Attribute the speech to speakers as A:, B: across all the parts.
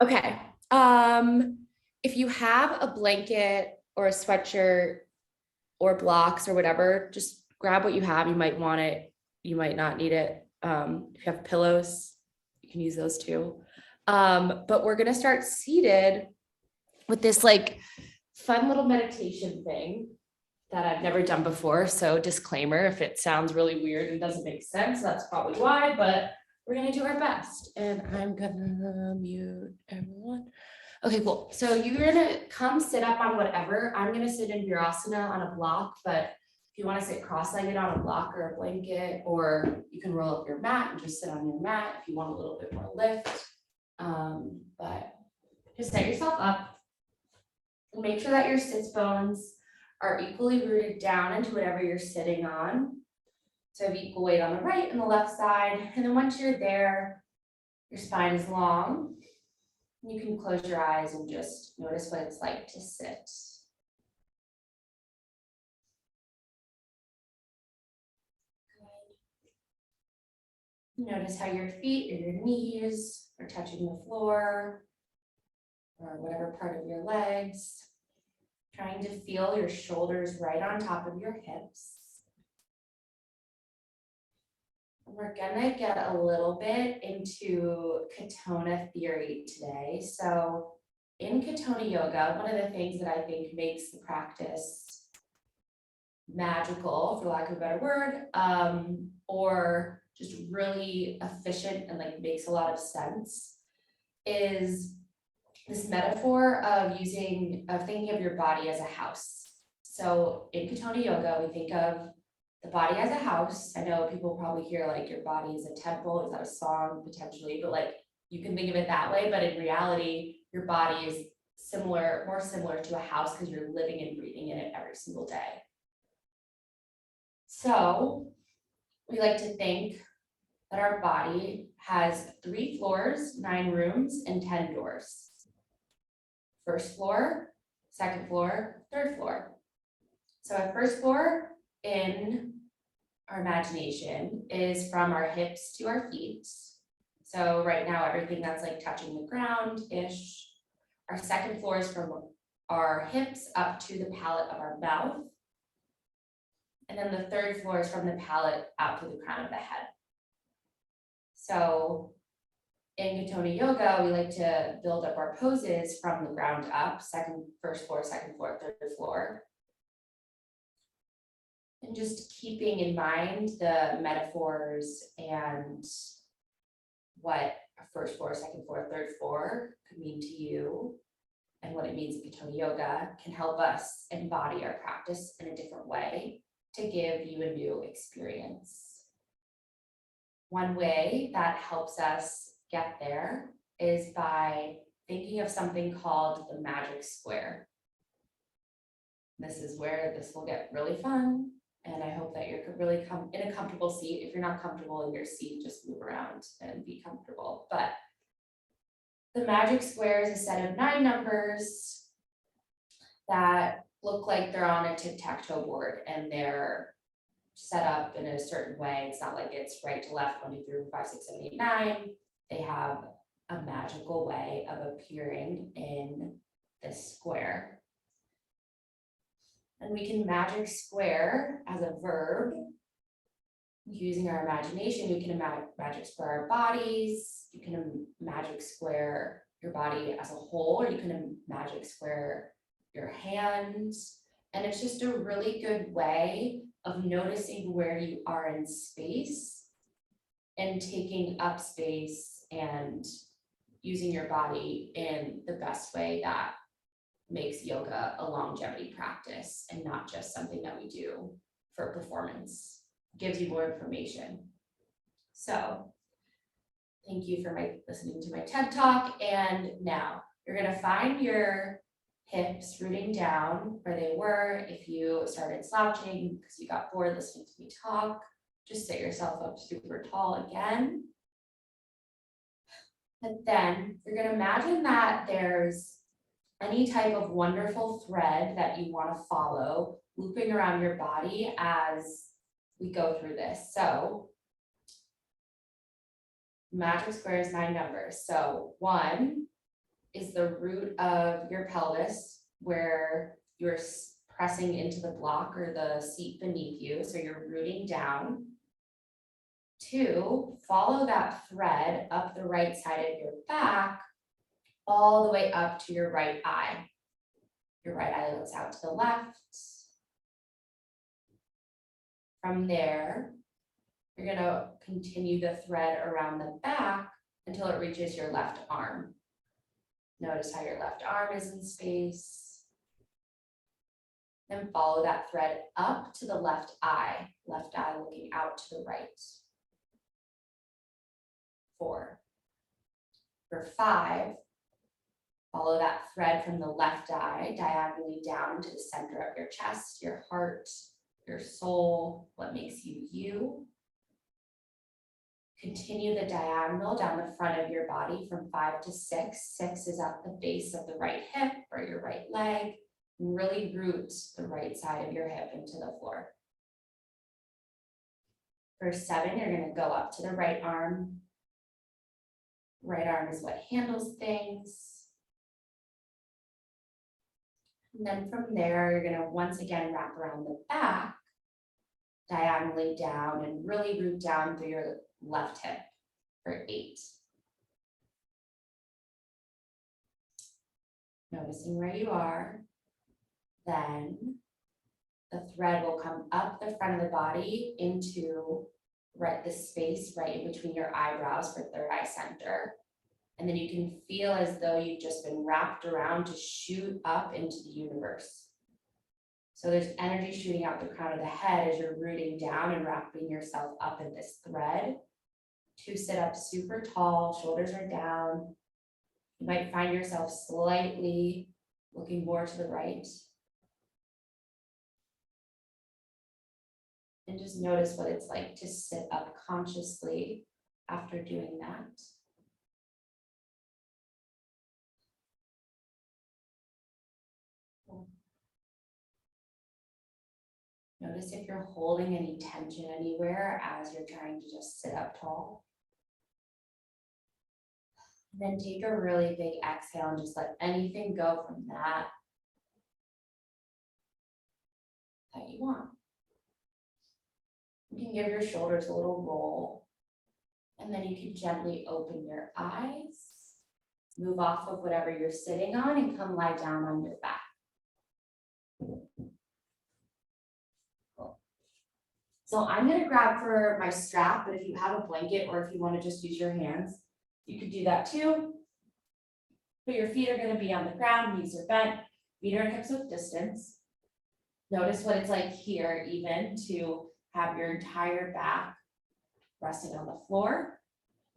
A: Okay. If you have a blanket or a sweatshirt or blocks or whatever, just grab what you have. You might want it, you might not need it. If you have pillows, you can use those too. But we're gonna start seated with this like fun little meditation thing that I've never done before. So disclaimer, if it sounds really weird and doesn't make sense, that's probably why, but we're gonna do our best. And I'm gonna mute everyone. Okay, cool. So you're gonna come sit up on whatever. I'm gonna sit in Virasana on a block, but if you want to sit cross-legged on a block or a blanket, or you can roll up your mat and just sit on your mat if you want a little bit more lift. But just set yourself up and make sure that your sits bones are equally rooted down into whatever you're sitting on. So have equal weight on the right and the left side. And then once you're there, your spine is long. You can close your eyes and just notice what it's like to sit. Good. Notice how your feet or your knees are touching the floor or whatever part of your legs. Trying to feel your shoulders right on top of your hips. We're gonna get a little bit into katonah theory today. So in katonah yoga, one of the things that I think makes the practice magical, for lack of a better word, or just really efficient and like makes a lot of sense, is this metaphor of thinking of your body as a house. So in katonah yoga, we think of the body as a house. I know people probably hear like your body is a temple. Is that a song potentially? But like you can think of it that way, but in reality, your body is more similar to a house because you're living and breathing in it every single day. So we like to think that our body has 3 floors, 9 rooms, and 10 doors. First floor, second floor, third floor. So our first floor in our imagination is from our hips to our feet. So right now, everything that's like touching the ground-ish. Our second floor is from our hips up to the palate of our mouth. And then the third floor is from the palate out to the crown of the head. So in katonah yoga, we like to build up our poses from the ground up, first floor, second floor, third floor. And just keeping in mind the metaphors and what a first floor, second floor, third floor could mean to you and what it means in katonah yoga can help us embody our practice in a different way to give you a new experience. One way that helps us get there is by thinking of something called the magic square. This is where this will get really fun. And I hope that you're really in a comfortable seat. If you're not comfortable in your seat, just move around and be comfortable. But the magic square is a set of 9 numbers that look like they're on a tic-tac-toe board and they're set up in a certain way. It's not like it's right to left, 1, 2, 3, 4, 5, 6, 7, 8, 9. They have a magical way of appearing in this square. And we can magic square as a verb. Using our imagination, we can magic square our bodies. You can magic square your body as a whole, or you can magic square your hands. And it's just a really good way of noticing where you are in space and taking up space and using your body in the best way that makes yoga a longevity practice and not just something that we do for performance. Gives you more information. So thank you for listening to my TED Talk. And now you're gonna find your hips rooting down where they were. If you started slouching because you got bored listening to me talk, just sit yourself up super tall again. And then you're gonna imagine that there's any type of wonderful thread that you want to follow looping around your body as we go through this. So magic square is 9 numbers. So 1 is the root of your pelvis where you're pressing into the block or the seat beneath you. So you're rooting down. 2, follow that thread up the right side of your back, all the way up to your right eye. Your right eye looks out to the left. From there, you're going to continue the thread around the back until it reaches your left arm. Notice how your left arm is in space. Then follow that thread up to the left eye looking out to the right. 4. For 5, follow that thread from the left eye diagonally down to the center of your chest, your heart, your soul, what makes you you. Continue the diagonal down the front of your body from 5 to 6. 6 is at the base of the right hip or your right leg. And really root the right side of your hip into the floor. For 7, you're going to go up to the right arm. Right arm is what handles things. And then from there, you're going to once again wrap around the back, diagonally down, and really root down through your left hip for 8. Noticing where you are. Then the thread will come up the front of the body into the space right in between your eyebrows for third eye center. And then you can feel as though you've just been wrapped around to shoot up into the universe. So there's energy shooting out the crown of the head as you're rooting down and wrapping yourself up in this thread. 2, sit up super tall, shoulders are down. You might find yourself slightly looking more to the right. And just notice what it's like to sit up consciously after doing that. Notice if you're holding any tension anywhere as you're trying to just sit up tall. And then take a really big exhale and just let anything go from that you want. You can give your shoulders a little roll, and then you can gently open your eyes, move off of whatever you're sitting on, and come lie down on your back. Cool. So I'm going to grab for my strap, but if you have a blanket or if you want to just use your hands, you could do that too. But your feet are going to be on the ground, knees are bent, feet are in hips width distance. Notice what it's like here even to have your entire back resting on the floor.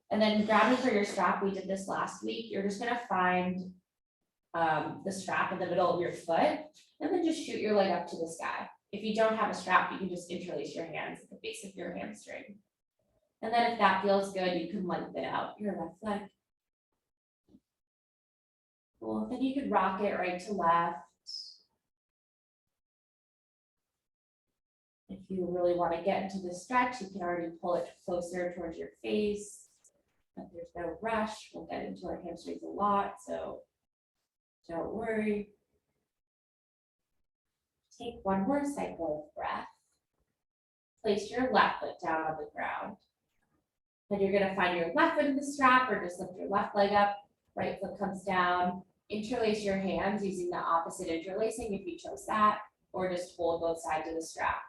A: And then grabbing for your strap, we did this last week. You're just gonna find the strap in the middle of your foot and then just shoot your leg up to the sky. If you don't have a strap, you can just interlace your hands at the base of your hamstring. And then if that feels good, you can lengthen out your left leg. Cool, then you could rock it right to left. If you really want to get into the stretch, you can already pull it closer towards your face. But there's no rush. We'll get into our hamstrings a lot, so don't worry. Take one more cycle of breath. Place your left foot down on the ground. Then you're going to find your left foot in the strap or just lift your left leg up. Right foot comes down. Interlace your hands using the opposite interlacing if you chose that, or just hold both sides of the strap.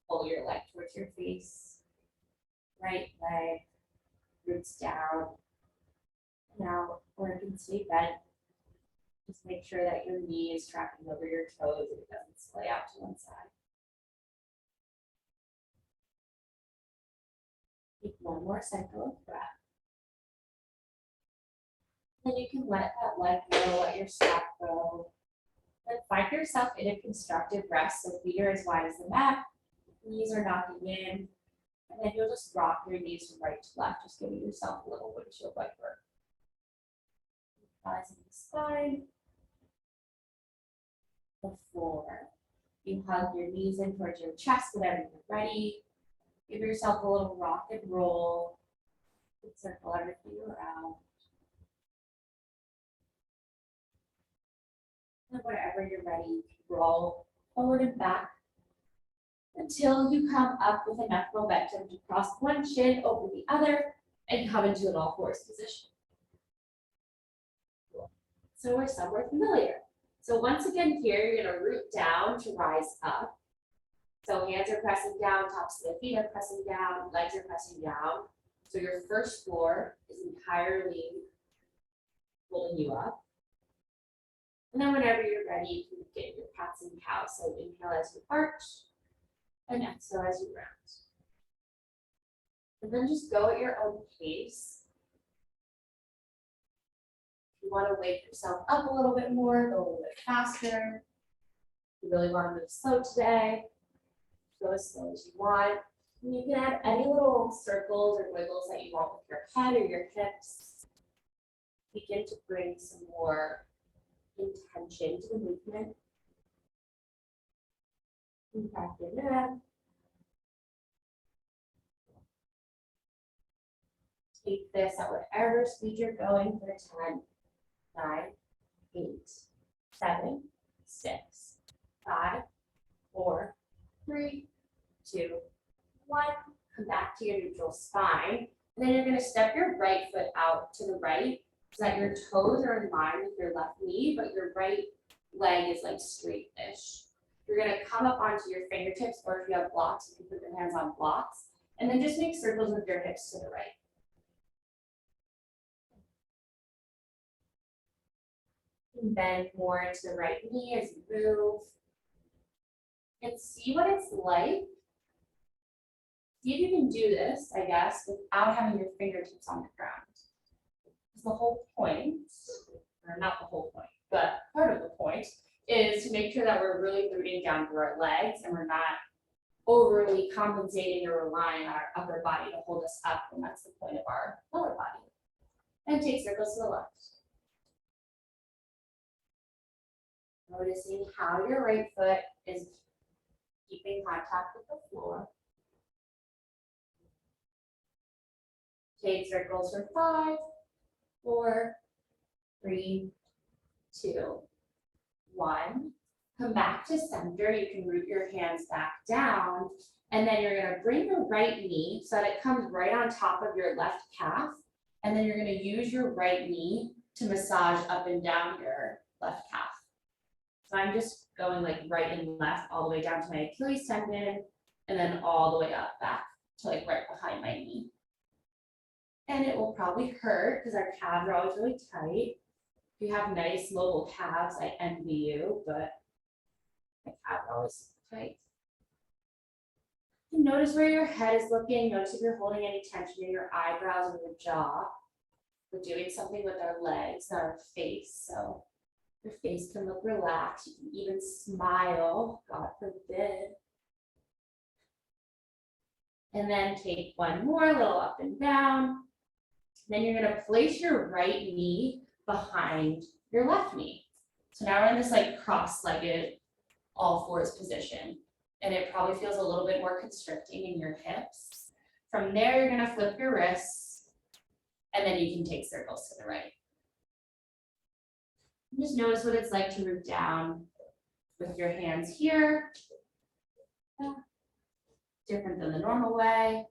A: Pull your leg towards your face. Right leg roots down. Now, or you can stay bent. Just make sure that your knee is tracking over your toes and it doesn't splay out to one side. Take one more cycle of breath. Then you can let that leg go, let your strap go. Then find yourself in a constructive rest, so feet are as wide as the mat, knees are knocking in, and then you'll just rock your knees from right to left, just giving yourself a little windshield wiper. Eyes in the spine. Before you hug your knees in towards your chest whenever you're ready. Give yourself a little rock and roll. Circle everything around. whenever you're ready, roll forward and back until you come up with enough momentum to cross one shin over the other and come into an all fours position. So we're somewhere familiar. So once again here, you're gonna root down to rise up. So hands are pressing down, tops of the feet are pressing down, legs are pressing down. So your first floor is entirely holding you up. And then whenever you're ready, you can get your cats and cows. So inhale as you arch and exhale as you round. And then just go at your own pace. If you want to wake yourself up a little bit more, go a little bit faster. If you really want to move slow today, go as slow as you want. And you can add any little circles or wiggles that you want with your head or your hips. Begin to bring some more intention to the movement. And back your neck. Take this at whatever speed you're going for 10, 9, 8, 7, 6, 5, 4, 3, 2, 1. Come back to your neutral spine. And then you're going to step your right foot out to the right so that your toes are in line with your left knee, but your right leg is like straight-ish. You're going to come up onto your fingertips, or if you have blocks, you can put your hands on blocks, and then just make circles with your hips to the right. And bend more into the right knee as you move. And see what it's like. See if you can do this, I guess, without having your fingertips on the ground. Because the whole point, or not the whole point, but part of the point, is to make sure that we're really rooting down through our legs and we're not overly compensating or relying on our upper body to hold us up when that's the point of our lower body. And take circles to the left. Noticing how your right foot is keeping contact with the floor. Take circles for 5, 4, 3, 2, 1. Come back to center. You can root your hands back down. And then you're going to bring the right knee so that it comes right on top of your left calf. And then you're going to use your right knee to massage up and down your left calf. So I'm just going like right and left all the way down to my Achilles tendon and then all the way up back to like right behind my knee. And it will probably hurt because our calves are always really tight. If you have nice mobile calves, I envy you, but my calves are always tight. And notice where your head is looking. Notice if you're holding any tension in your eyebrows or your jaw. We're doing something with our legs, not our face. So your face can look relaxed. You can even smile, God forbid. And then take one more, little up and down. Then you're going to place your right knee behind your left knee. So now we're in this like cross-legged all fours position. And it probably feels a little bit more constricting in your hips. From there, you're going to flip your wrists. And then you can take circles to the right. Just notice what it's like to root down with your hands here. Different than the normal way.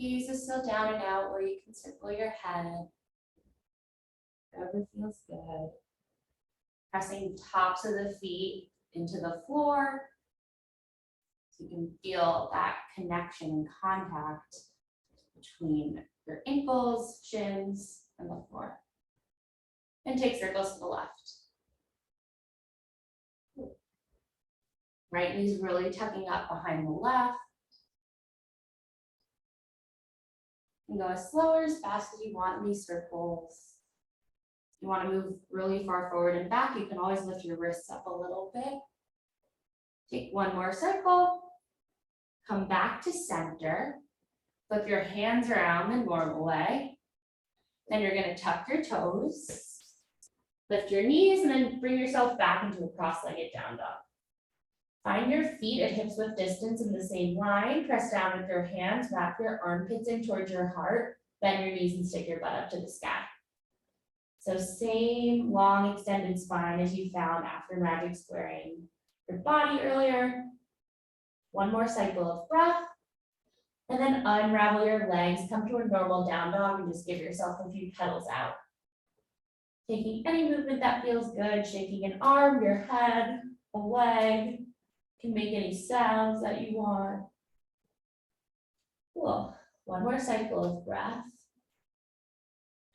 A: Gaze is still down and out where you can circle your head. Whatever feels good. Pressing tops of the feet into the floor. So you can feel that connection and contact between your ankles, shins, and the floor. And take circles to the left. Right knee's really tucking up behind the left. And go as slow or as fast as you want in these circles. If you want to move really far forward and back, you can always lift your wrists up a little bit. Take one more circle. Come back to center. Flip your hands around the normal way. Then you're going to tuck your toes, lift your knees, and then bring yourself back into a cross-legged down dog. Find your feet at hips width distance in the same line. Press down with your hands, wrap your armpits in towards your heart, bend your knees and stick your butt up to the sky. So same long extended spine as you found after magic squaring your body earlier. One more cycle of breath. And then unravel your legs, come to a normal down dog and just give yourself a few pedals out. Taking any movement that feels good, shaking an arm, your head, a leg, can make any sounds that you want. Cool. One more cycle of breath.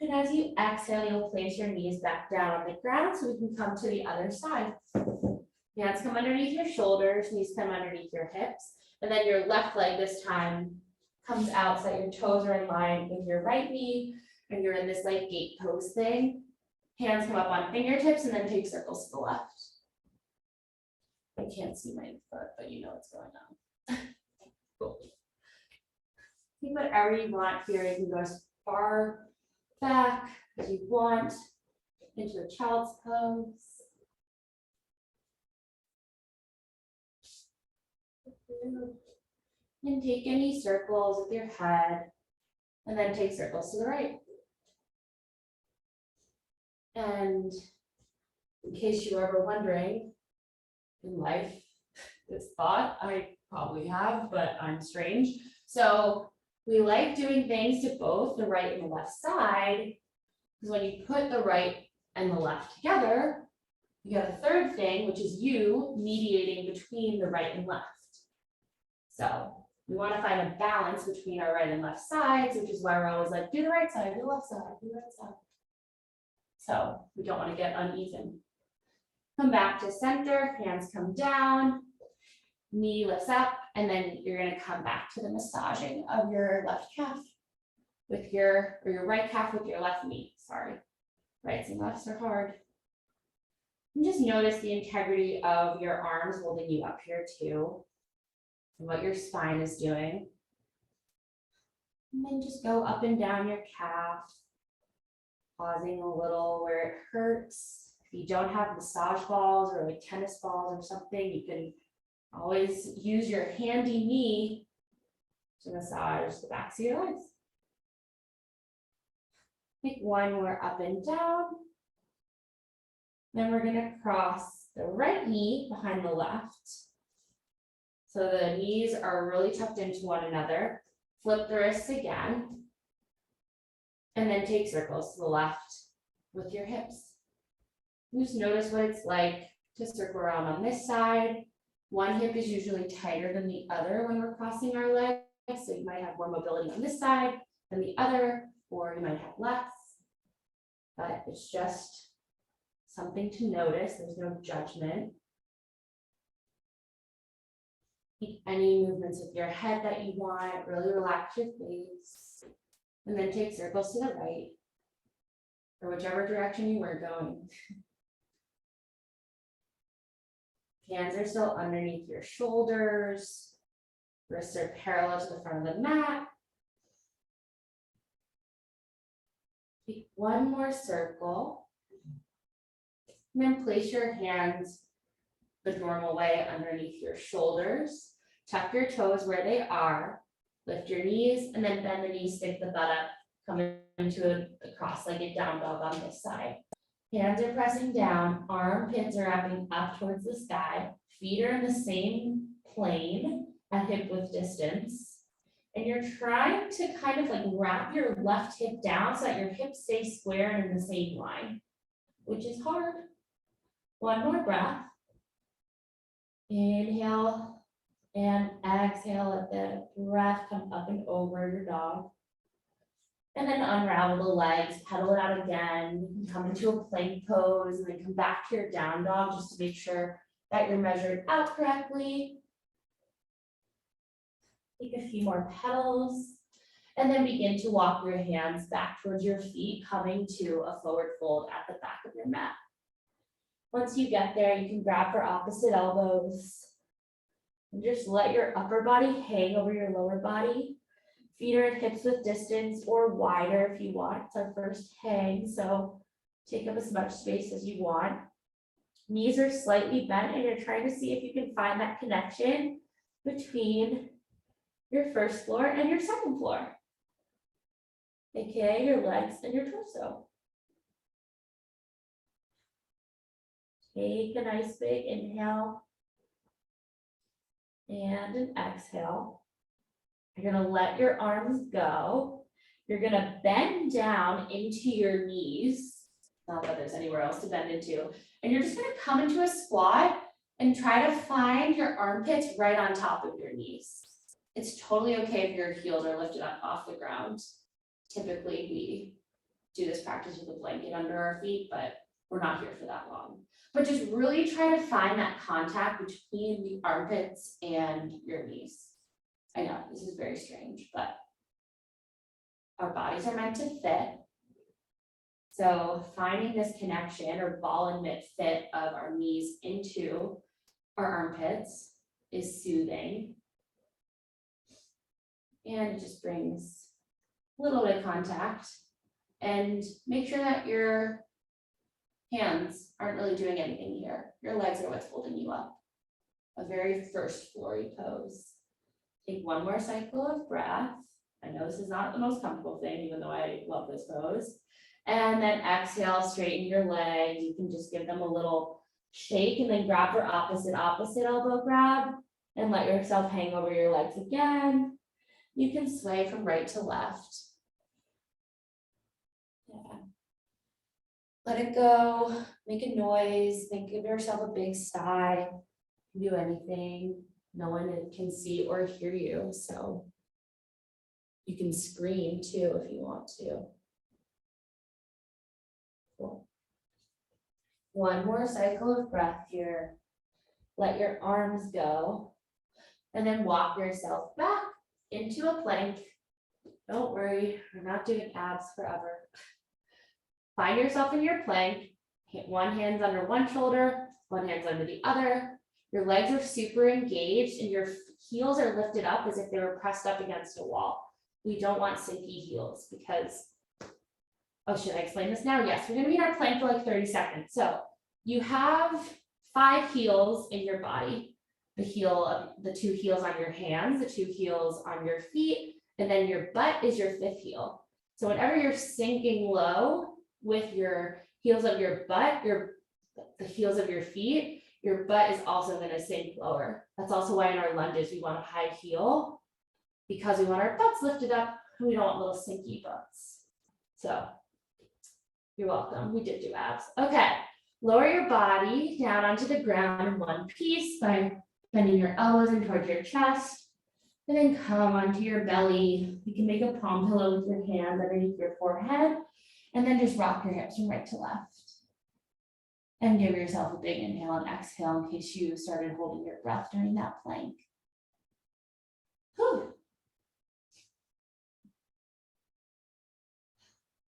A: And as you exhale, you'll place your knees back down on the ground so we can come to the other side. Hands come underneath your shoulders, knees come underneath your hips, and then your left leg this time comes out so that your toes are in line with your right knee, and you're in this like gate pose thing. Hands come up on fingertips and then take circles to the left. I can't see my foot, but you know what's going on. Cool. Take whatever you want here. You can go as far back as you want into a child's pose. And take any circles with your head, and then take circles to the right. And in case you were ever wondering, in life, this thought I probably have, but I'm strange. So we like doing things to both the right and the left side, because when you put the right and the left together, you get a third thing, which is you mediating between the right and left. So we want to find a balance between our right and left sides, which is why we're always like, do the right side, do the left side, do the right side. So we don't want to get uneven. Come back to center, hands come down, knee lifts up, and then you're going to come back to the massaging of your left calf with your right calf with your left knee. Sorry, rights and lefts are hard. And just notice the integrity of your arms holding you up here too, and what your spine is doing. And then just go up and down your calf, pausing a little where it hurts. If you don't have massage balls or like tennis balls or something, you can always use your handy knee to massage the backs of your legs. Take one more up and down. Then we're going to cross the right knee behind the left. So the knees are really tucked into one another. Flip the wrists again. And then take circles to the left with your hips. Just notice what it's like to circle around on this side. One hip is usually tighter than the other when we're crossing our legs. So you might have more mobility on this side than the other, or you might have less. But it's just something to notice. There's no judgment. Make any movements with your head that you want. Really relax your face. And then take circles to the right, or whichever direction you were going. Hands are still underneath your shoulders. Wrists are parallel to the front of the mat. Take one more circle. And then place your hands the normal way underneath your shoulders. Tuck your toes where they are. Lift your knees and then bend the knees, stick the butt up, come into a cross-legged down dog on this side. Hands are pressing down, armpits are wrapping up towards the sky, feet are in the same plane at hip width distance. And you're trying to kind of like wrap your left hip down so that your hips stay square and in the same line, which is hard. One more breath. Inhale and exhale, let the breath come up and over your dog. And then unravel the legs, pedal it out again, come into a plank pose, and then come back to your down dog just to make sure that you're measured out correctly. Take a few more pedals, and then begin to walk your hands back towards your feet, coming to a forward fold at the back of your mat. Once you get there, you can grab for opposite elbows and just let your upper body hang over your lower body. Feet are at hips width distance or wider if you want. It's our first hang, so take up as much space as you want. Knees are slightly bent, and you're trying to see if you can find that connection between your first floor and your second floor, aka your legs and your torso. Take a nice big inhale and an exhale. You're gonna let your arms go. You're gonna bend down into your knees. Not that there's anywhere else to bend into. And you're just gonna come into a squat and try to find your armpits right on top of your knees. It's totally okay if your heels are lifted up off the ground. Typically, we do this practice with a blanket under our feet, but we're not here for that long. But just really try to find that contact between the armpits and your knees. I know this is very strange, but our bodies are meant to fit. So finding this connection or ball and mitt fit of our knees into our armpits is soothing. And it just brings a little bit of contact. And make sure that your hands aren't really doing anything here. Your legs are what's holding you up. A very first floory pose. Take one more cycle of breath. I know this is not the most comfortable thing, even though I love this pose. And then exhale, straighten your legs. You can just give them a little shake and then grab your opposite elbow grab and let yourself hang over your legs again. You can sway from right to left. Yeah. Let it go, make a noise, give yourself a big sigh, do anything. No one can see or hear you, so you can scream too if you want to. Cool. One more cycle of breath here. Let your arms go, and then walk yourself back into a plank. Don't worry, we're not doing abs forever. Find yourself in your plank. One hand's under one shoulder, one hand's under the other. Your legs are super engaged and your heels are lifted up as if they were pressed up against a wall. We don't want sinky heels because, oh, should I explain this now? Yes, we're gonna be in our plank for like 30 seconds. So you have 5 heels in your body. The 2 heels on your hands, the 2 heels on your feet, and then your butt is your 5th heel. So whenever you're sinking low with your heels of your butt, the heels of your feet, your butt is also going to sink lower. That's also why in our lunges we want a high heel, because we want our butts lifted up and we don't want little sinky butts. So you're welcome. We did do abs. Okay, lower your body down onto the ground in one piece by bending your elbows in towards your chest, and then come onto your belly. You can make a palm pillow with your hands underneath your forehead, and then just rock your hips from right to left. And give yourself a big inhale and exhale in case you started holding your breath during that plank. Whew.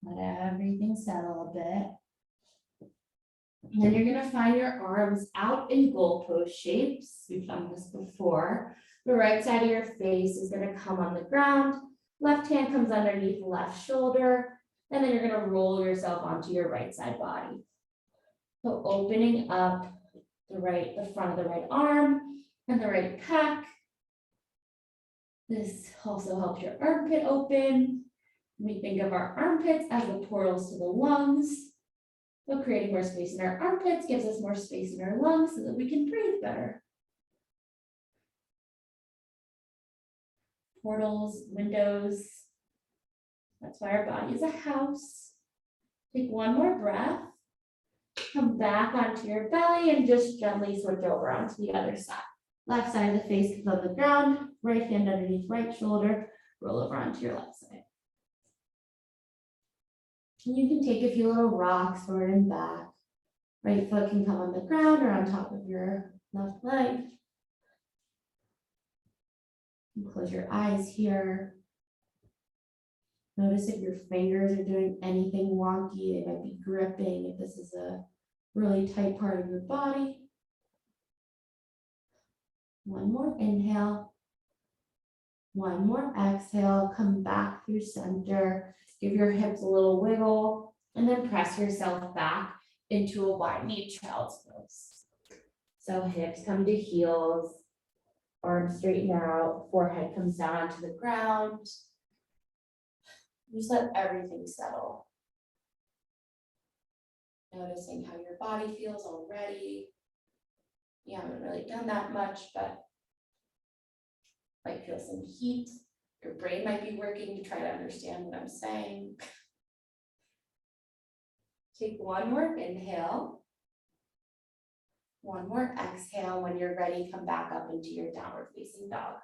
A: Let everything settle a bit. And then you're gonna find your arms out in goalpost shapes. We've done this before. The right side of your face is gonna come on the ground. Left hand comes underneath the left shoulder. And then you're gonna roll yourself onto your right side body. So opening up the front of the right arm and the right pec. This also helps your armpit open. We think of our armpits as the portals to the lungs. So creating more space in our armpits gives us more space in our lungs so that we can breathe better. Portals, windows. That's why our body is a house. Take one more breath. Come back onto your belly and just gently switch over onto the other side. Left side of the face is on the ground, right hand underneath right shoulder, roll over onto your left side. And you can take a few little rocks forward and back. Right foot can come on the ground or on top of your left leg. You close your eyes here. Notice if your fingers are doing anything wonky, they might be gripping if this is a really tight part of your body. One more inhale. One more exhale. Come back through center. Give your hips a little wiggle and then press yourself back into a wide knee child's pose. So hips come to heels, arms straighten out, forehead comes down onto the ground. Just let everything settle. Noticing how your body feels already. You haven't really done that much, but might feel some heat. Your brain might be working to try to understand what I'm saying. Take one more inhale. One more exhale. When you're ready, come back up into your downward facing dog.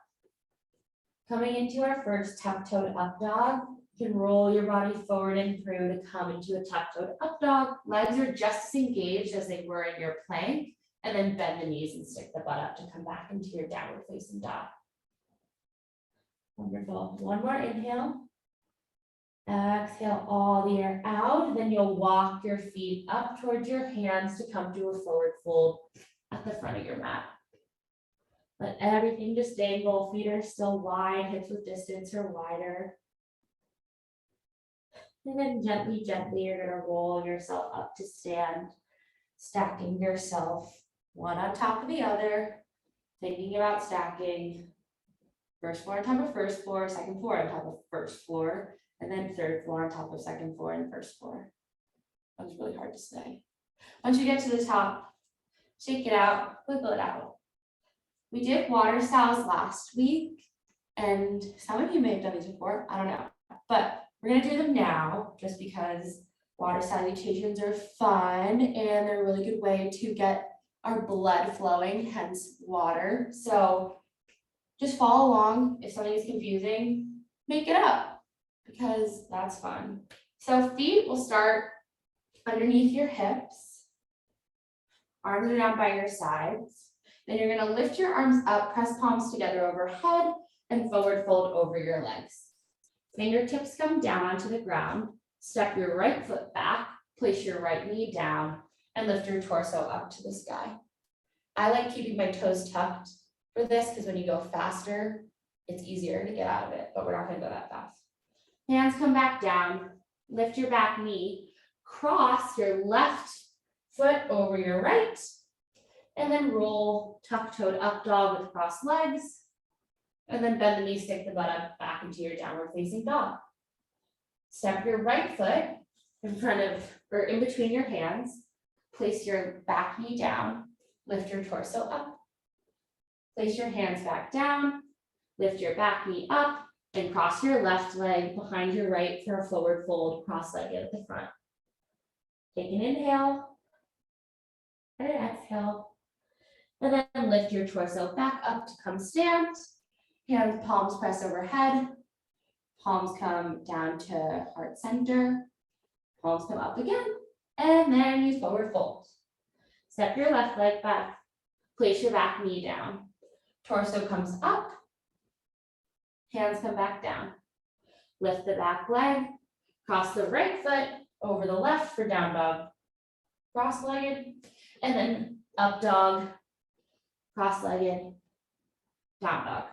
A: Coming into our first tuck-toed up dog, you can roll your body forward and through to come into a tuck-toed up dog. Legs are just as engaged as they were in your plank, and then bend the knees and stick the butt up to come back into your downward facing dog. Wonderful. One more inhale. Exhale all the air out. Then you'll walk your feet up towards your hands to come to a forward fold at the front of your mat. Let everything just dangle. Feet are still wide, hips with distance or wider. And then gently, gently, you're going to roll yourself up to stand, stacking yourself one on top of the other, thinking about stacking. First floor on top of first floor, second floor on top of first floor, and then third floor on top of second floor and first floor. That was really hard to say. Once you get to the top, shake it out, wiggle it out. We did water salves last week, and some of you may have done these before, I don't know. But we're gonna do them now, just because water salutations are fun, and they're a really good way to get our blood flowing, hence water. So just follow along. If something is confusing, make it up, because that's fun. So feet will start underneath your hips. Arms are down by your sides. Then you're gonna lift your arms up, press palms together overhead, and forward fold over your legs. Fingertips come down onto the ground. Step your right foot back, place your right knee down, and lift your torso up to the sky. I like keeping my toes tucked for this, because when you go faster, it's easier to get out of it, but we're not gonna go that fast. Hands come back down, lift your back knee, cross your left foot over your right, and then roll tuck-toed up dog with crossed legs, and then bend the knee, stick the butt up back into your downward facing dog. Step your right foot in front of, or in between your hands, place your back knee down, lift your torso up. Place your hands back down, lift your back knee up, and cross your left leg behind your right for a forward fold, cross-legged at the front. Take an inhale and an exhale, and then lift your torso back up to come stand. Hands, palms press overhead, palms come down to heart center, palms come up again, and then you forward fold. Step your left leg back, place your back knee down. Torso comes up, hands come back down. Lift the back leg, cross the right foot over the left for down dog, cross-legged, and then up dog, cross-legged, down dog.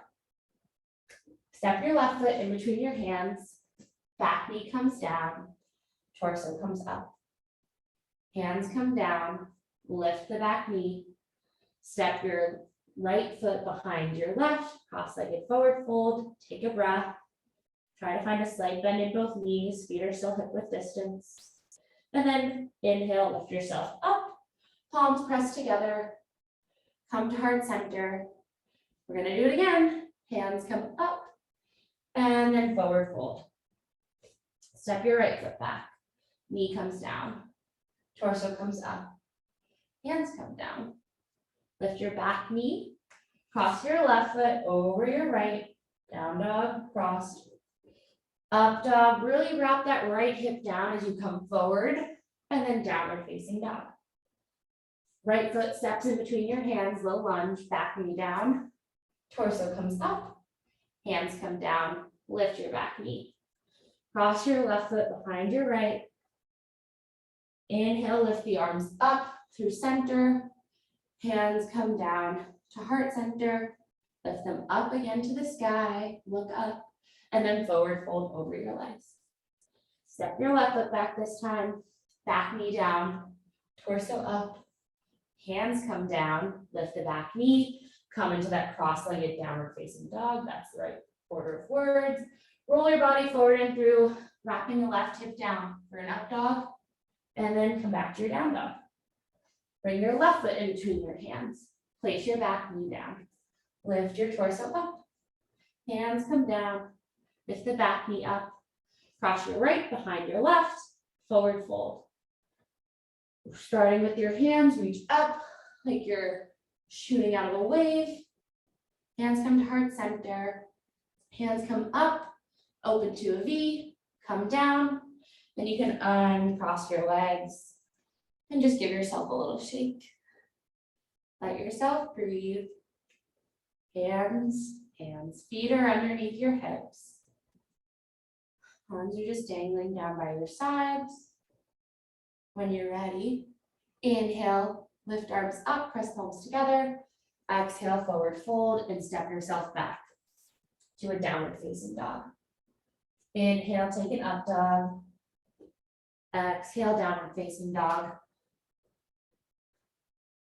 A: Step your left foot in between your hands, back knee comes down, torso comes up. Hands come down, lift the back knee, step your right foot behind your left, cross-legged forward fold, take a breath. Try to find a slight bend in both knees, feet are still hip width distance. And then inhale, lift yourself up, palms pressed together, come to heart center. We're gonna do it again. Hands come up, and then forward fold. Step your right foot back, knee comes down, torso comes up, hands come down. Lift your back knee, cross your left foot over your right, down dog, crossed. Up dog, really wrap that right hip down as you come forward, and then downward facing dog. Right foot steps in between your hands, low lunge, back knee down, torso comes up, hands come down, lift your back knee. Cross your left foot behind your right. Inhale, lift the arms up through center. Hands come down to heart center, lift them up again to the sky, look up, and then forward fold over your legs. Step your left foot back this time, back knee down, torso up, hands come down, lift the back knee, come into that cross-legged downward facing dog. That's the right order of words. Roll your body forward and through, wrapping the left hip down for an up dog And then come back to your down dog. Bring your left foot in between your hands. Place your back knee down. Lift your torso up. Hands come down. Lift the back knee up. Cross your right behind your left. Forward fold. Starting with your hands, reach up like you're shooting out of a wave. Hands come to heart center. Hands come up, open to a V, come down. Then you can uncross your legs and just give yourself a little shake. Let yourself breathe. Hands, feet are underneath your hips. Arms are just dangling down by your sides. When you're ready, inhale, lift arms up, press palms together. Exhale, forward fold, and step yourself back to a downward facing dog. Inhale, take an up dog. Exhale, downward facing dog.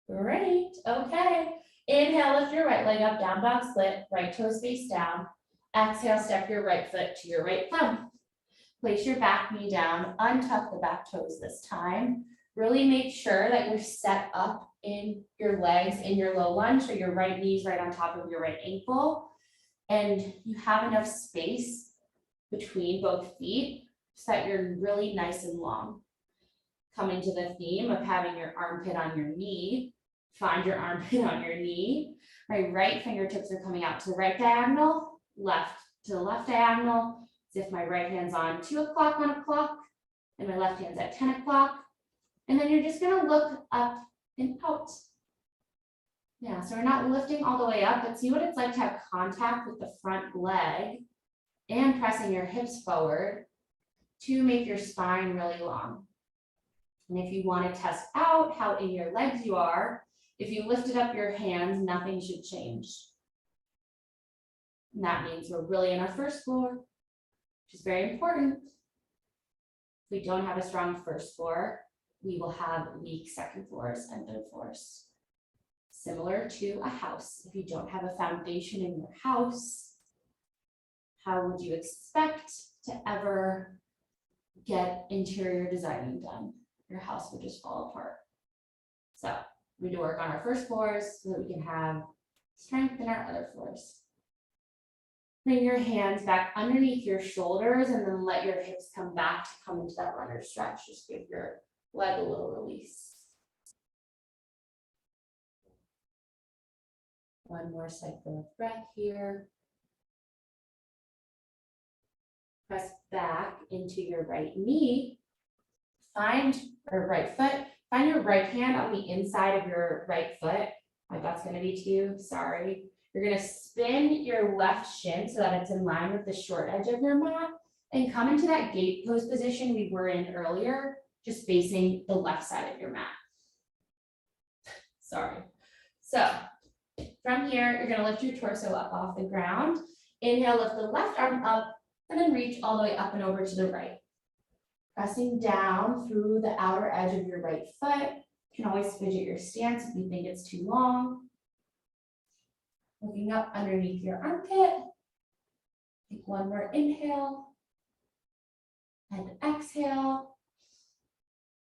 A: Great, okay. Inhale, lift your right leg up, down dog split, right toes face down. Exhale, step your right foot to your right thumb. Place your back knee down, untuck the back toes this time. Really make sure that you're set up in your legs in your low lunge, so your right knee's right on top of your right ankle. And you have enough space between both feet so that you're really nice and long. Coming to the theme of having your armpit on your knee, find your armpit on your knee. My right fingertips are coming out to the right diagonal, left to the left diagonal, as if my right hand's on 2 o'clock on a clock, and my left hand's at 10 o'clock. And then you're just gonna look up and out. Yeah, so we're not lifting all the way up, but see what it's like to have contact with the front leg and pressing your hips forward to make your spine really long. And if you want to test out how in your legs you are, if you lifted up your hands, nothing should change. And that means we're really in our first floor, which is very important. If we don't have a strong first floor, we will have weak second floors and third floors. Similar to a house. If you don't have a foundation in your house, how would you expect to ever get interior designing done? Your house would just fall apart. So we need to work on our first floors so that we can have strength in our other floors. Bring your hands back underneath your shoulders and then let your hips come back to come into that runner stretch. Just give your leg a little release. One more cycle of breath here. Press back into your right knee. Or right foot. Find your right hand on the inside of your right foot. My butt's gonna be to you, sorry. You're gonna spin your left shin so that it's in line with the short edge of your mat and come into that gate pose position we were in earlier, just facing the left side of your mat. Sorry. So from here, you're gonna lift your torso up off the ground. Inhale, lift the left arm up and then reach all the way up and over to the right. Pressing down through the outer edge of your right foot. You can always fidget your stance if you think it's too long. Looking up underneath your armpit. Take one more inhale. And exhale.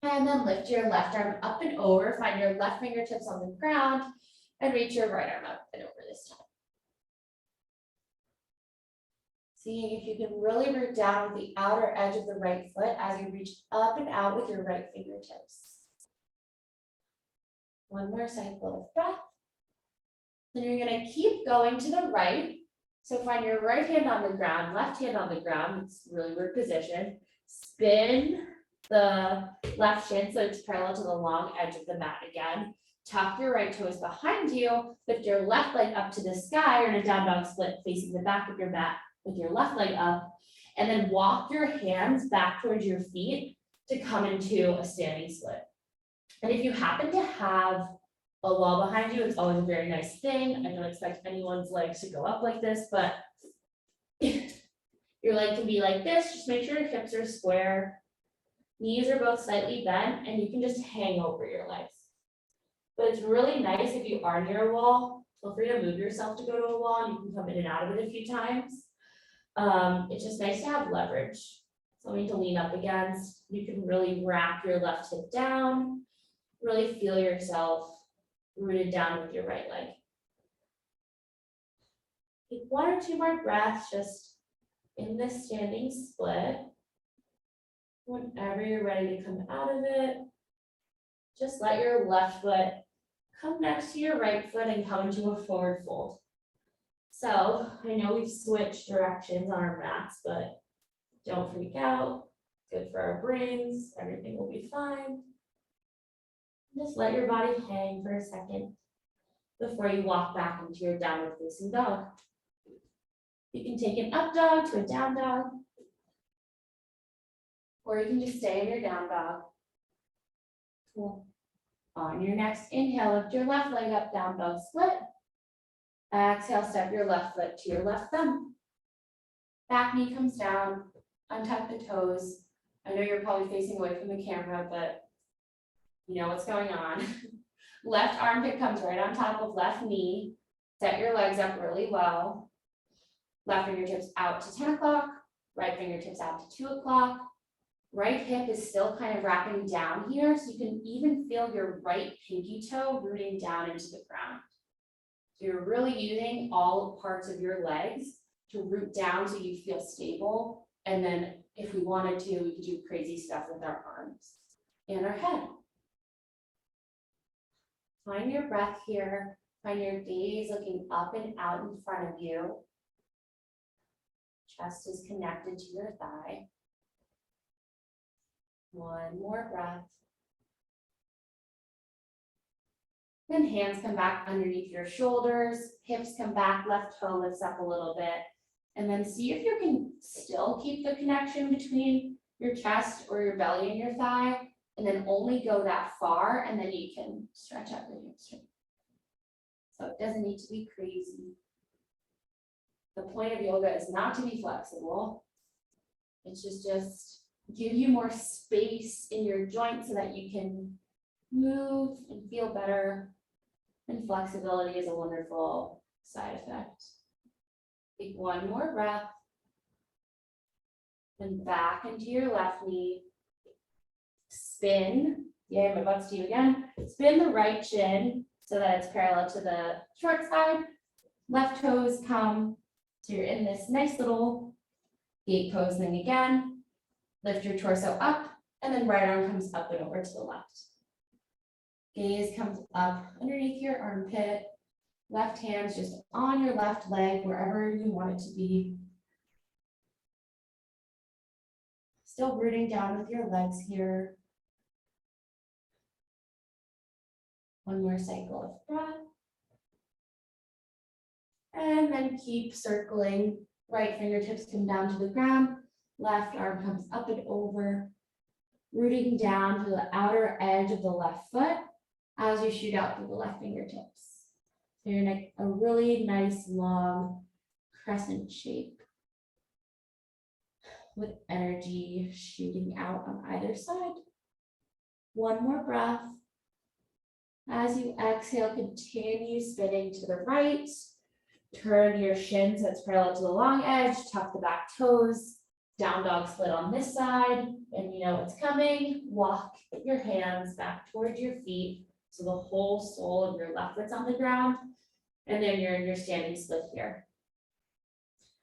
A: And then lift your left arm up and over. Find your left fingertips on the ground. And reach your right arm up and over this time. Seeing if you can really root down with the outer edge of the right foot as you reach up and out with your right fingertips. One more cycle of breath. Then you're gonna keep going to the right. So find your right hand on the ground, left hand on the ground. It's a really weird position. Spin the left shin so it's parallel to the long edge of the mat again. Tuck your right toes behind you, lift your left leg up to the sky or in a down dog split facing the back of your mat with your left leg up, and then walk your hands back towards your feet to come into a standing split. And if you happen to have a wall behind you, it's always a very nice thing. I don't expect anyone's legs to go up like this, but your leg can be like this. Just make sure your hips are square. Knees are both slightly bent, and you can just hang over your legs. But it's really nice if you are near a wall, feel free to move yourself to go to a wall and you can come in and out of it a few times. It's just nice to have leverage. something to lean up against. You can really wrap your left hip down, really feel yourself rooted down with your right leg. Take 1 or 2 more breaths just in this standing split. Whenever you're ready to come out of it, just let your left foot come next to your right foot and come into a forward fold. So I know we've switched directions on our mats, but don't freak out. Good for our brains. Everything will be fine. Just let your body hang for a second before you walk back into your downward facing dog. You can take an up dog to a down dog, or you can just stay in your down dog. Cool. On your next inhale, lift your left leg up, down dog split. Exhale, step your left foot to your left thumb. Back knee comes down, untuck the toes. I know you're probably facing away from the camera, but you know what's going on. Left armpit comes right on top of left knee. Set your legs up really well. Left fingertips out to 10 o'clock, right fingertips out to 2 o'clock. Right hip is still kind of wrapping down here, so you can even feel your right pinky toe rooting down into the ground. So you're really using all parts of your legs to root down so you feel stable. And then if we wanted to, we could do crazy stuff with our arms and our head. Find your breath here. Find your gaze looking up and out in front of you. Chest is connected to your thigh. One more breath. Then hands come back underneath your shoulders, hips come back, left toe lifts up a little bit. And then see if you can still keep the connection between your chest or your belly and your thigh, and then only go that far, and then you can stretch out the hamstring. So it doesn't need to be crazy. The point of yoga is not to be flexible. It's just give you more space in your joints so that you can move and feel better. And flexibility is a wonderful side effect. Take one more breath. And back into your left knee. Spin. Yay, my butt's to you again. Spin the right shin so that it's parallel to the short side. Left toes come. So you're in this nice little gate pose thing again. Lift your torso up, and then right arm comes up and over to the left. Gaze comes up underneath your armpit. Left hand's just on your left leg, wherever you want it to be. Still rooting down with your legs here. One more cycle of breath. And then keep circling. Right fingertips come down to the ground. Left arm comes up and over, rooting down to the outer edge of the left foot as you shoot out through the left fingertips. So you're in a really nice long crescent shape with energy shooting out on either side. One more breath. As you exhale, continue spinning to the right. Turn your shin so it's parallel to the long edge, tuck the back toes. Down dog split on this side, and you know what's coming. Walk your hands back towards your feet so the whole sole of your left foot's on the ground, and then you're in your standing split here.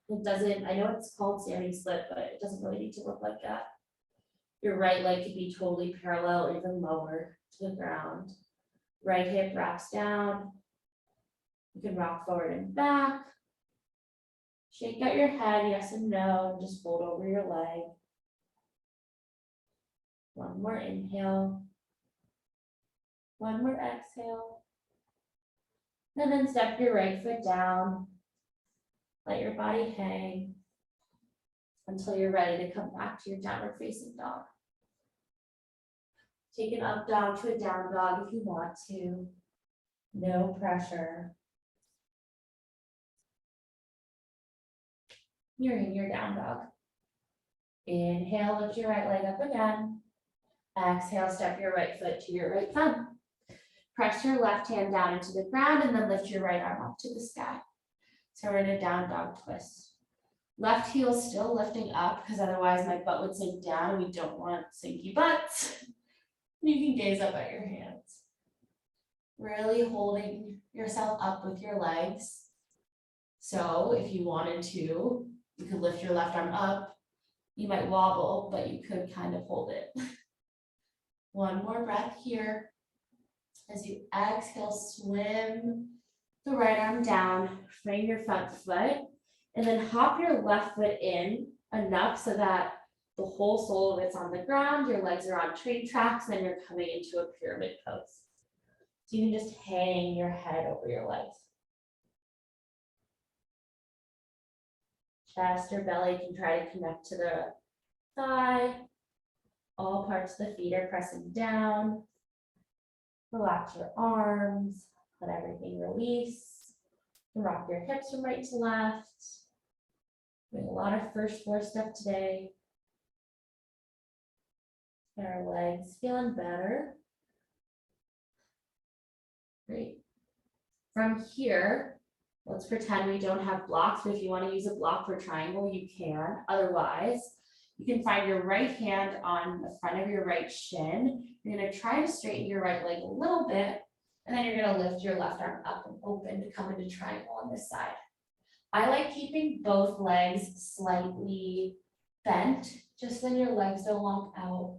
A: It doesn't, I know it's called standing split, but it doesn't really need to look like that. Your right leg could be totally parallel or even lower to the ground. Right hip wraps down. You can rock forward and back. Shake out your head, yes and no, and just fold over your leg. One more inhale. One more exhale. And then step your right foot down. Let your body hang until you're ready to come back to your downward facing dog. Take an up dog to a down dog if you want to. No pressure. You're in your down dog. Inhale, lift your right leg up again. Exhale, step your right foot to your right thumb. Press your left hand down into the ground and then lift your right arm up to the sky. So we're in a down dog twist. Left heel still lifting up because otherwise my butt would sink down and we don't want sinky butts. You can gaze up at your hands. Really holding yourself up with your legs. So if you wanted to, you could lift your left arm up. You might wobble, but you could kind of hold it. One more breath here. As you exhale, swim the right arm down, frame your front foot, and then hop your left foot in enough so that the whole sole of it's on the ground, your legs are on train tracks, and then you're coming into a pyramid pose. So you can just hang your head over your legs. Chest or belly can try to connect to the thigh. All parts of the feet are pressing down. Relax your arms, let everything release. Rock your hips from right to left. Doing a lot of first floor stuff today. Get our legs feeling better. Great. From here, let's pretend we don't have blocks, but if you want to use a block for triangle, you can. Otherwise, you can find your right hand on the front of your right shin. You're going to try to straighten your right leg a little bit, and then you're going to lift your left arm up and open to come into triangle on this side. I like keeping both legs slightly bent, just so your legs don't lump out.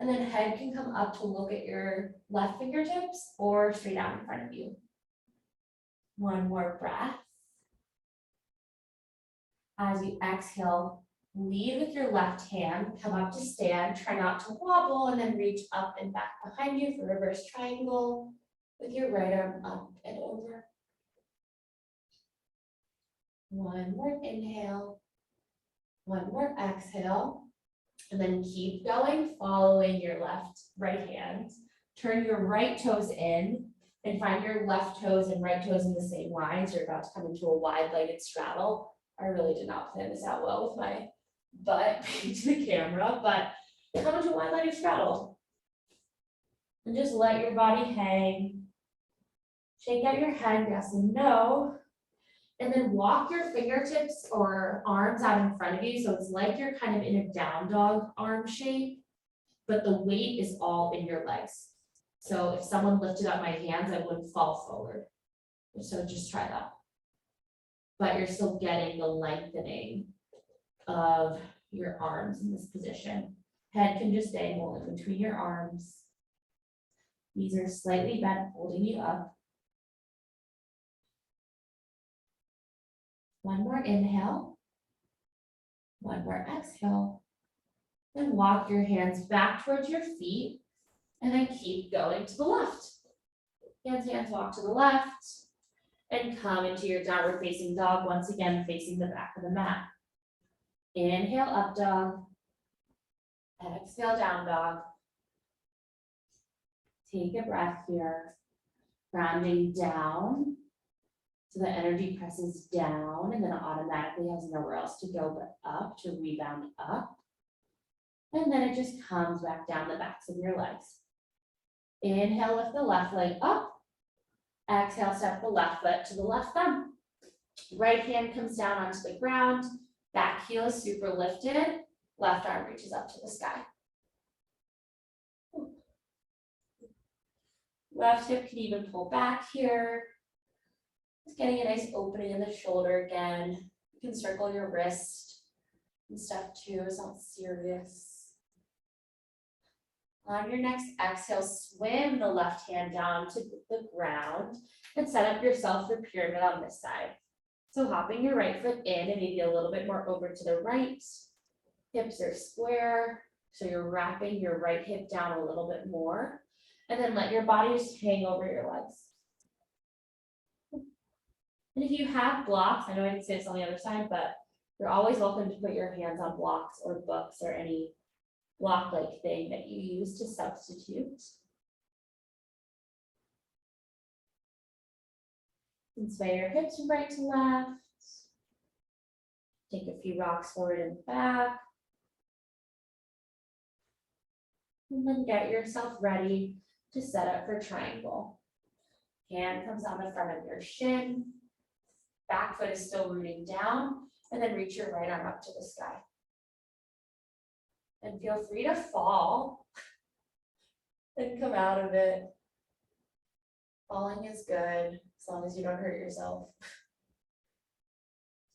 A: And then head can come up to look at your left fingertips or straight out in front of you. One more breath. As you exhale, lead with your left hand, come up to stand, try not to wobble, and then reach up and back behind you for reverse triangle with your right arm up and over. One more inhale, one more exhale, and then keep going, following your right hand. Turn your right toes in and find your left toes and right toes in the same lines. You're about to come into a wide-legged straddle. I really did not plan this out well with my butt to the camera, but come into a wide-legged straddle. And just let your body hang. Shake out your head, yes and no. And then walk your fingertips or arms out in front of you. So it's like you're kind of in a down dog arm shape, but the weight is all in your legs. So if someone lifted up my hands, I wouldn't fall forward. So just try that. But you're still getting the lengthening of your arms in this position. Head can just dangle in between your arms. Knees are slightly bent, holding you up. One more inhale. One more exhale. Then walk your hands back towards your feet and then keep going to the left. Hands walk to the left and come into your downward facing dog, once again facing the back of the mat. Inhale, up dog. Exhale, down dog. Take a breath here. Grounding down. So the energy presses down and then it automatically has nowhere else to go but up to rebound up. And then it just comes back down the backs of your legs. Inhale, lift the left leg up. Exhale, step the left foot to the left thumb. Right hand comes down onto the ground. Back heel is super lifted. Left arm reaches up to the sky. Left hip can even pull back here. Just getting a nice opening in the shoulder again. You can circle your wrist and stuff too, it's not serious. On your next exhale, swim the left hand down to the ground and set up yourself for pyramid on this side. So hopping your right foot in and maybe a little bit more over to the right. Hips are square, so you're wrapping your right hip down a little bit more. And then let your body just hang over your legs. And if you have blocks, I know I can say this on the other side, but you're always welcome to put your hands on blocks or books or any block-like thing that you use to substitute. And sway your hips from right to left. Take a few rocks forward and back. And then get yourself ready to set up for triangle. Hand comes on the front of your shin. Back foot is still rooting down. And then reach your right arm up to the sky. And feel free to fall and come out of it. Falling is good as long as you don't hurt yourself.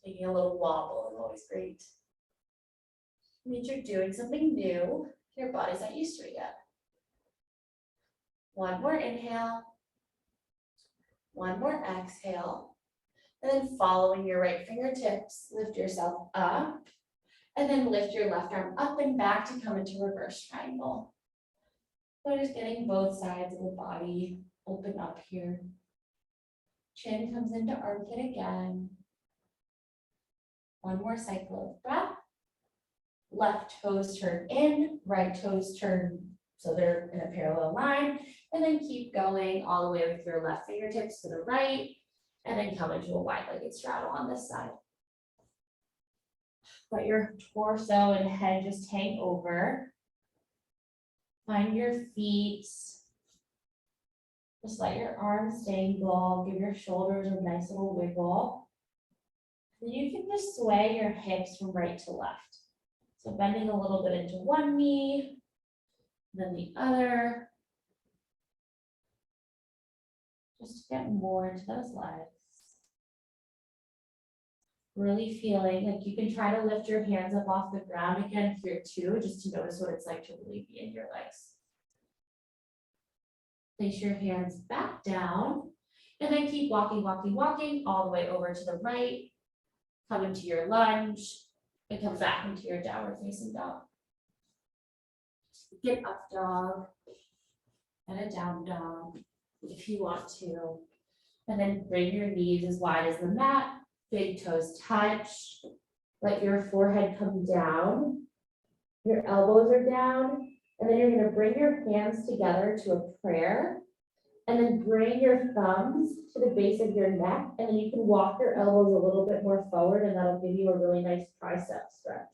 A: Taking a little wobble is always great. It means you're doing something new. Your body's not used to it yet. One more inhale. One more exhale. And then following your right fingertips, lift yourself up. And then lift your left arm up and back to come into reverse triangle. So just getting both sides of the body open up here. Chin comes into armpit again. One more cycle of breath. Left toes turn in, right toes turn so they're in a parallel line. And then keep going all the way with your left fingertips to the right. And then come into a wide-legged straddle on this side. Let your torso and head just hang over. Find your feet. Just let your arms dangle. Give your shoulders a nice little wiggle. And you can just sway your hips from right to left. So bending a little bit into one knee, then the other. Just to get more into those legs. Really feeling like you can try to lift your hands up off the ground again here too, just to notice what it's like to really be in your legs. Place your hands back down and then keep walking, walking, walking all the way over to the right. Come into your lunge and come back into your downward facing dog. Get up dog and a down dog if you want to. And then bring your knees as wide as the mat. Big toes touch. Let your forehead come down. Your elbows are down. And then you're going to bring your hands together to a prayer. And then bring your thumbs to the base of your neck. And then you can walk your elbows a little bit more forward, and that'll give you a really nice tricep stretch.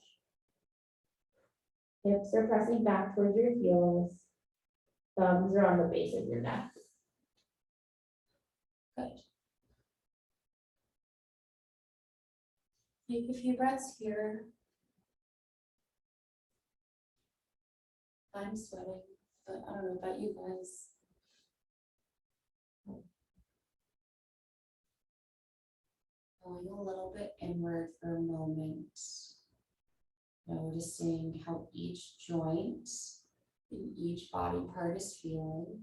A: Hips are pressing back towards your heels. Thumbs are on the base of your neck. Good. Take a few breaths here. I'm sweating, but I don't know about you guys. Going a little bit inward for a moment. Noticing how each joint in each body part is feeling.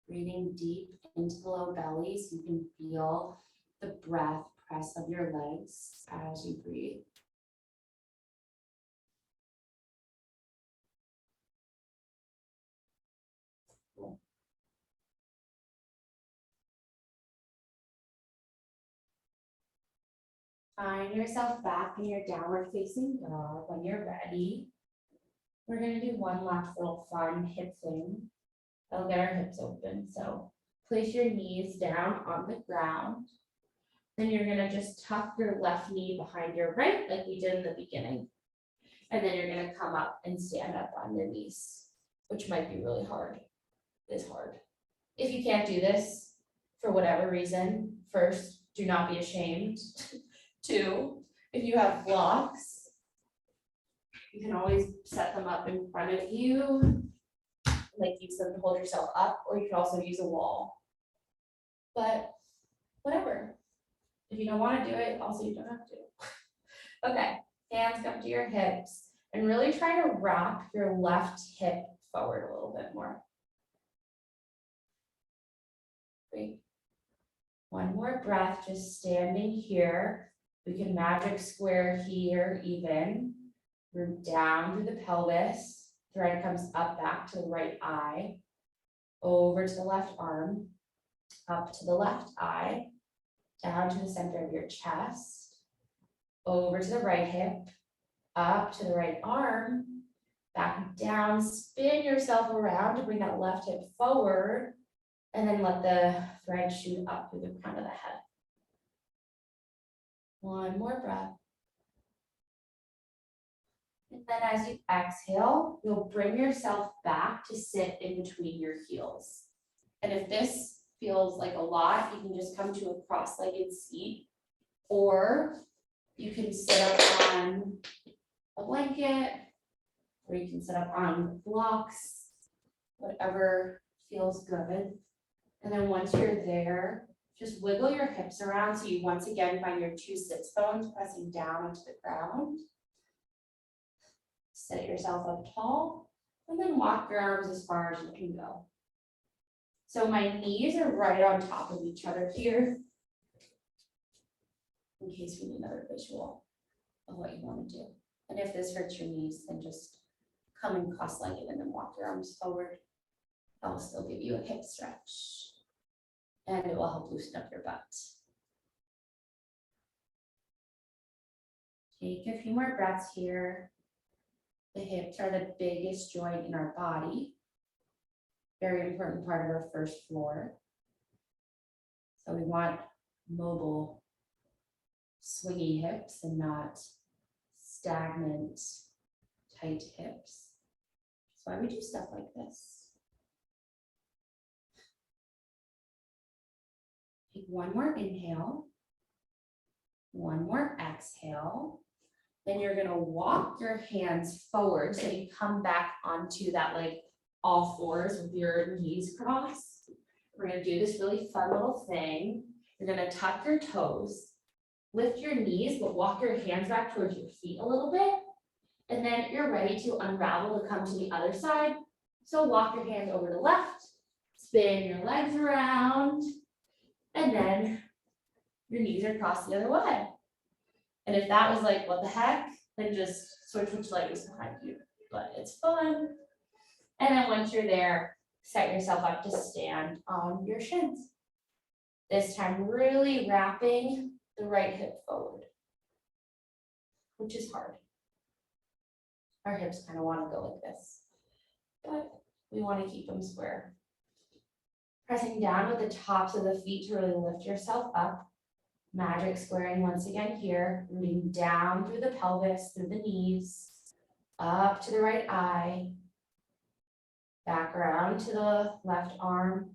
A: Breathing deep into the low belly so you can feel the breath press of your legs as you breathe. Cool. Find yourself back in your downward facing dog when you're ready. We're going to do one last little fun hip fling. That'll get our hips open. So place your knees down on the ground. Then you're going to just tuck your left knee behind your right like we did in the beginning. And then you're going to come up and stand up on your knees, which might be really hard. It's hard. If you can't do this for whatever reason, first, do not be ashamed. Two, if you have blocks, you can always set them up in front of you, like use them to hold yourself up, or you can also use a wall. But whatever. If you don't want to do it, also you don't have to. Okay, hands come to your hips and really try to rock your left hip forward a little bit more. Great. One more breath, just standing here. We can magic square here even. Root down through the pelvis. Thread comes up back to the right eye. Over to the left arm. Up to the left eye. Down to the center of your chest. Over to the right hip. Up to the right arm. Back down. Spin yourself around to bring that left hip forward. And then let the thread shoot up through the crown of the head. One more breath. And then as you exhale, you'll bring yourself back to sit in between your heels. And if this feels like a lot, you can just come to a cross-legged seat, or you can sit up on a blanket, or you can sit up on blocks, whatever feels good. And then once you're there, just wiggle your hips around so you once again find your two sits bones pressing down onto the ground. Sit yourself up tall, and then walk your arms as far as you can go. So my knees are right on top of each other here, in case we need another visual of what you want to do. And if this hurts your knees, then just come in cross-legged and then walk your arms forward. That will still give you a hip stretch, and it will help loosen up your butt. Take a few more breaths here. The hips are the biggest joint in our body. Very important part of our first floor. So we want mobile, swingy hips and not stagnant, tight hips. That's why we do stuff like this. Take one more inhale, one more exhale. Then you're gonna walk your hands forward so you come back onto that like all fours with your knees crossed. We're gonna do this really fun little thing. You're gonna tuck your toes, lift your knees, but walk your hands back towards your feet a little bit. And then you're ready to unravel to come to the other side. So walk your hands over to the left, spin your legs around, and then your knees are crossed the other way. And if that was like, what the heck, then just switch which leg is behind you. But it's fun. And then once you're there, set yourself up to stand on your shins. This time, really wrapping the right hip forward, which is hard. Our hips kind of want to go like this, but we want to keep them square. Pressing down with the tops of the feet to really lift yourself up. Magic squaring once again here, rooting down through the pelvis, through the knees, up to the right eye, back around to the left arm,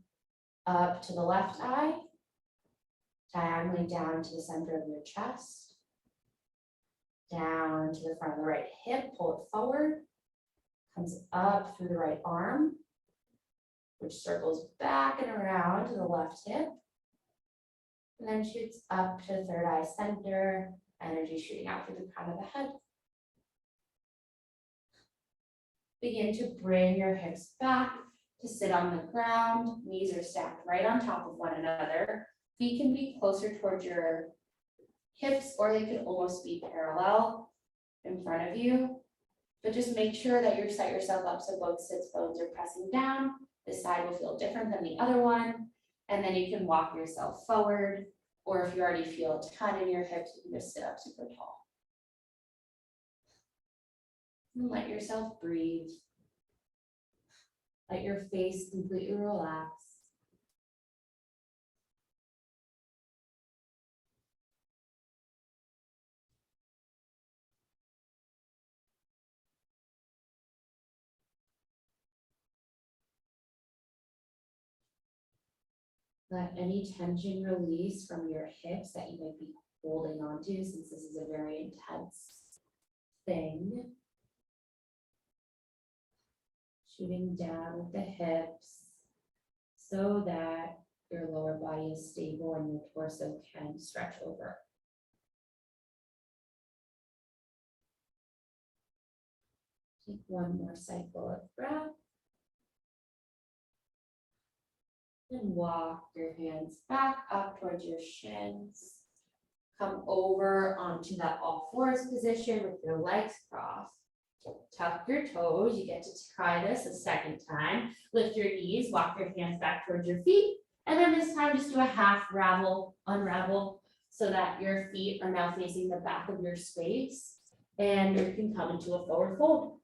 A: up to the left eye, diagonally down to the center of your chest, down to the front of the right hip, pull it forward, comes up through the right arm, which circles back and around to the left hip, and then shoots up to the third eye center, energy shooting out through the crown of the head. Begin to bring your hips back to sit on the ground. Knees are stacked right on top of one another. Feet can be closer towards your hips, or they can almost be parallel in front of you. But just make sure that you set yourself up so both sits bones are pressing down. This side will feel different than the other one. And then you can walk yourself forward, or if you already feel a ton in your hips, you can just sit up super tall. And let yourself breathe. Let your face completely relax. Let any tension release from your hips that you might be holding on to, since this is a very intense thing. Shooting down with the hips so that your lower body is stable and your torso can stretch over. Take one more cycle of breath. And walk your hands back up towards your shins. Come over onto that all fours position with your legs crossed. Tuck your toes. You get to try this a second time. Lift your knees, walk your hands back towards your feet. And then this time just do a half unravel, so that your feet are now facing the back of your space. And you can come into a forward fold.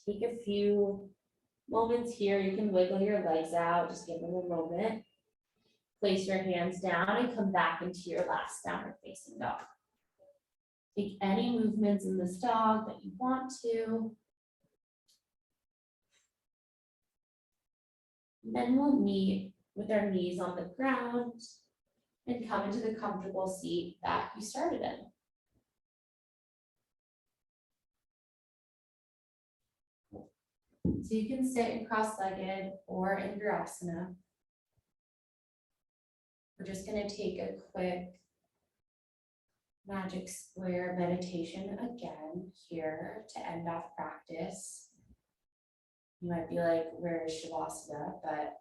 A: Take a few moments here. You can wiggle your legs out, just give them a moment. Place your hands down and come back into your last downward facing dog. Take any movements in this dog that you want to. And then we'll meet with our knees on the ground and come into the comfortable seat that you started in. So you can sit in cross-legged or in Virasana. We're just going to take a quick magic square meditation again here to end off practice. You might be like, where is Shavasana? But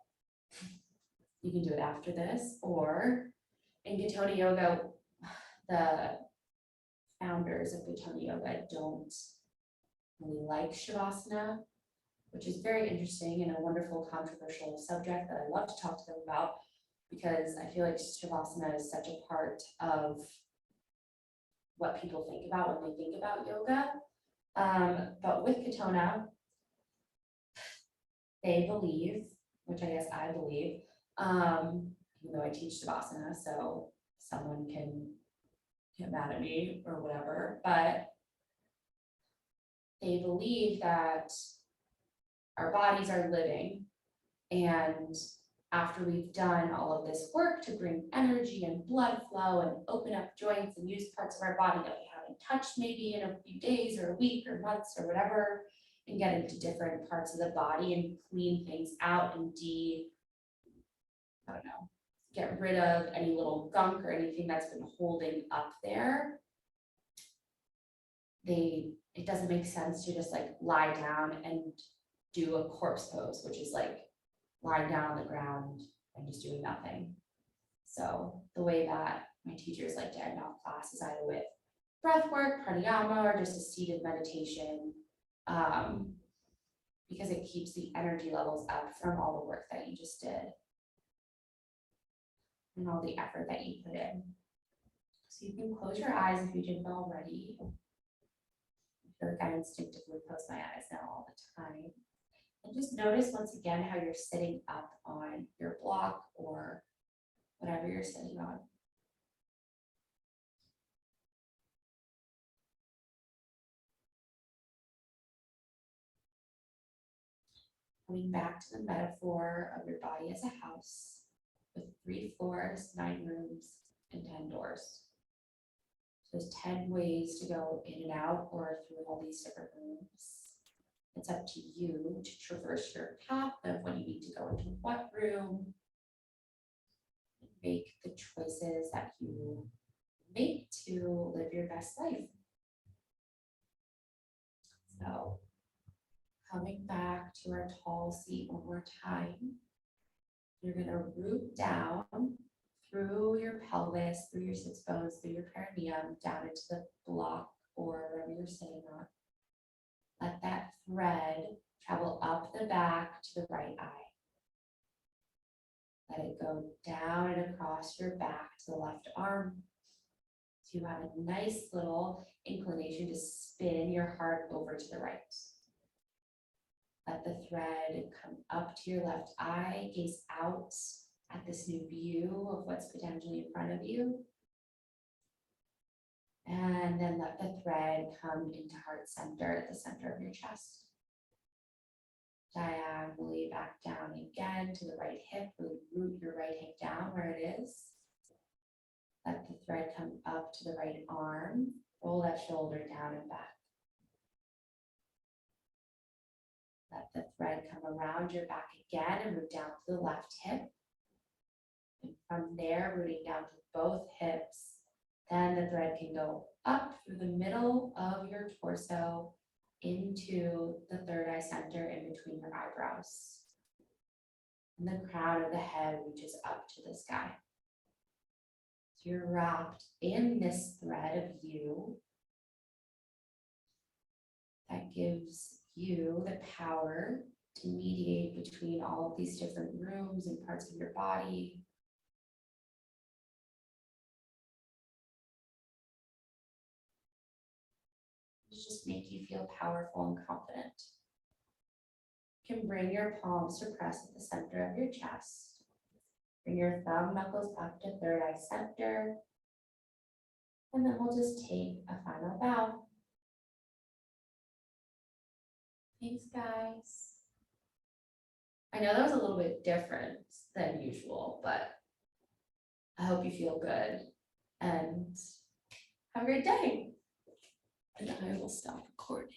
A: you can do it after this. Or in Katonah Yoga, the founders of Katonah Yoga don't really like Shavasana, which is very interesting and a wonderful controversial subject that I love to talk to them about, because I feel like Shavasana is such a part of what people think about when they think about yoga. But with Katonah, they believe, which I guess I believe, even though I teach Shavasana, so someone can get mad at me or whatever, but they believe that our bodies are living, and after we've done all of this work to bring energy and blood flow and open up joints and use parts of our body that we haven't touched maybe in a few days or a week or months or whatever, and get into different parts of the body and clean things out and get rid of any little gunk or anything that's been holding up there. It doesn't make sense to just like lie down and do a corpse pose, which is like lying down on the ground and just doing nothing. So the way that my teachers like to end off class is either with breath work, pranayama, or just a seated meditation, because it keeps the energy levels up from all the work that you just did and all the effort that you put in. So you can close your eyes if you didn't already. I feel like I instinctively close my eyes now all the time. And just notice once again how you're sitting up on your block or whatever you're sitting on. Coming back to the metaphor of your body as a house with 3 floors, 9 rooms, and 10 doors. So there's 10 ways to go in and out or through all these different rooms. It's up to you to traverse your path of when you need to go into what room, and make the choices that you make to live your best life. So coming back to our tall seat one more time, you're going to root down through your pelvis, through your sits bones, through your perineum, down into the block or wherever you're sitting on. Let that thread travel up the back to the right eye. Let it go down and across your back to the left arm. So you have a nice little inclination to spin your heart over to the right. Let the thread come up to your left eye, gaze out at this new view of what's potentially in front of you. And then let the thread come into heart center at the center of your chest. Diagonally back down again to the right hip. Really root your right hip down where it is. Let the thread come up to the right arm. Roll that shoulder down and back. Let the thread come around your back again and root down to the left hip. And from there, rooting down to both hips. Then the thread can go up through the middle of your torso into the third eye center in between your eyebrows. And the crown of the head reaches up to the sky. So you're wrapped in this thread of you that gives you the power to mediate between all of these different rooms and parts of your body. Just make you feel powerful and confident. You can bring your palms to press at the center of your chest. Bring your thumb knuckles up to third eye center. And then we'll just take a final bow. Thanks, guys. I know that was a little bit different than usual, but I hope you feel good and have a great day. And I will stop recording.